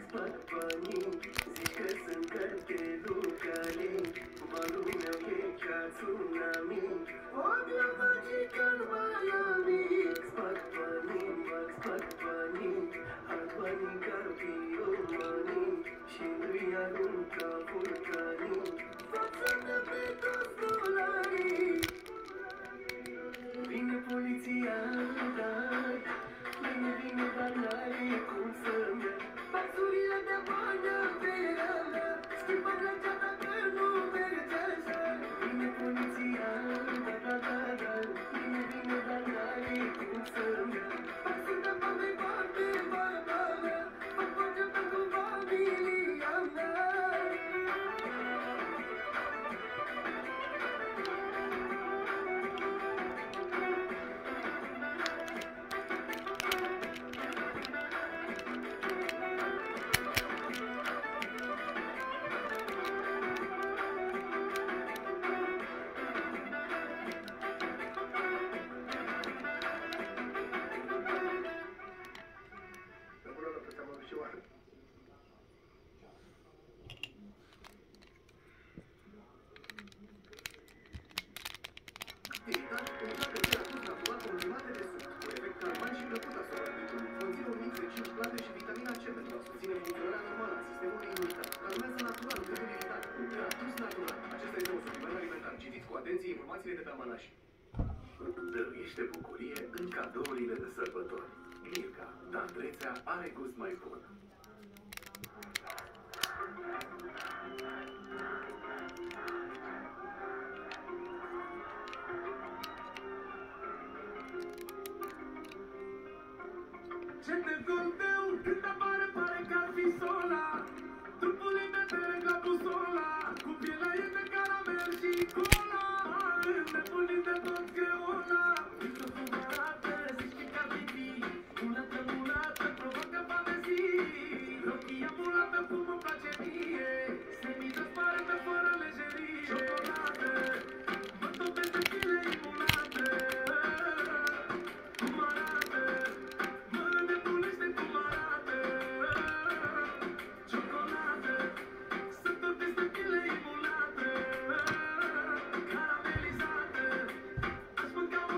spart banii, zici că sunt cartelul cale, valul meu e ca tsunami, odia magical Miami. Spart banii, arde banii ca piromanii, și nu-i arunca vulcanii, față-ne pe toți dolarii. Vine poliția, dar vine, dar n-are cum să merg. Baxurile de bani pe alea, schimbă legea dacă nu merge așa. Vine poliția, dar vine, dar n-are cum să merg. Baxuri de bani pe barba mea, fac pace pentru familia mea. Informațiile de pe amănaș. Dăruiește bucurie în cadourile de sărbători. Mirca, Dandrețea are gust mai bun. Ce te conteu când apare, pare că ar fi sola. Trupul e de perec la busola, cu pielea e de caramel și cola. Nebunit de tot creola, microfon arată, zici că ar fi mulată, provocă fanezii. Rochia mulată cum îmi place mie, semi-transparentă fără lejerie. Ciocolată, mă topesc de chile imunate. Cum arată, mă nebunește cum arată. Ciocolată, să topesc de chile imunate. Caramelizată, aș mânca o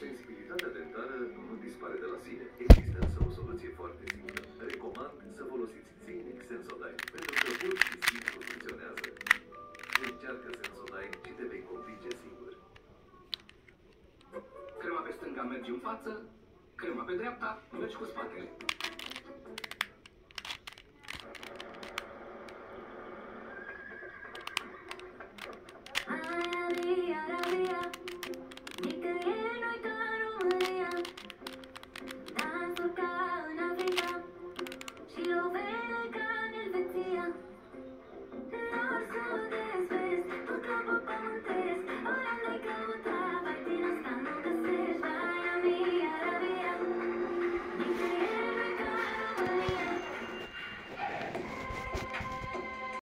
Sensibilitatea dentară nu dispare de la sine. Există însă o soluție foarte simplă. Recomand să folosiți zilnic Sensodyne, pentru că pur și simplu funcționează. Încearcă Sensodyne și te vei convinge singur. Crema pe stânga mergi în față, crema pe dreapta mergi cu spatele.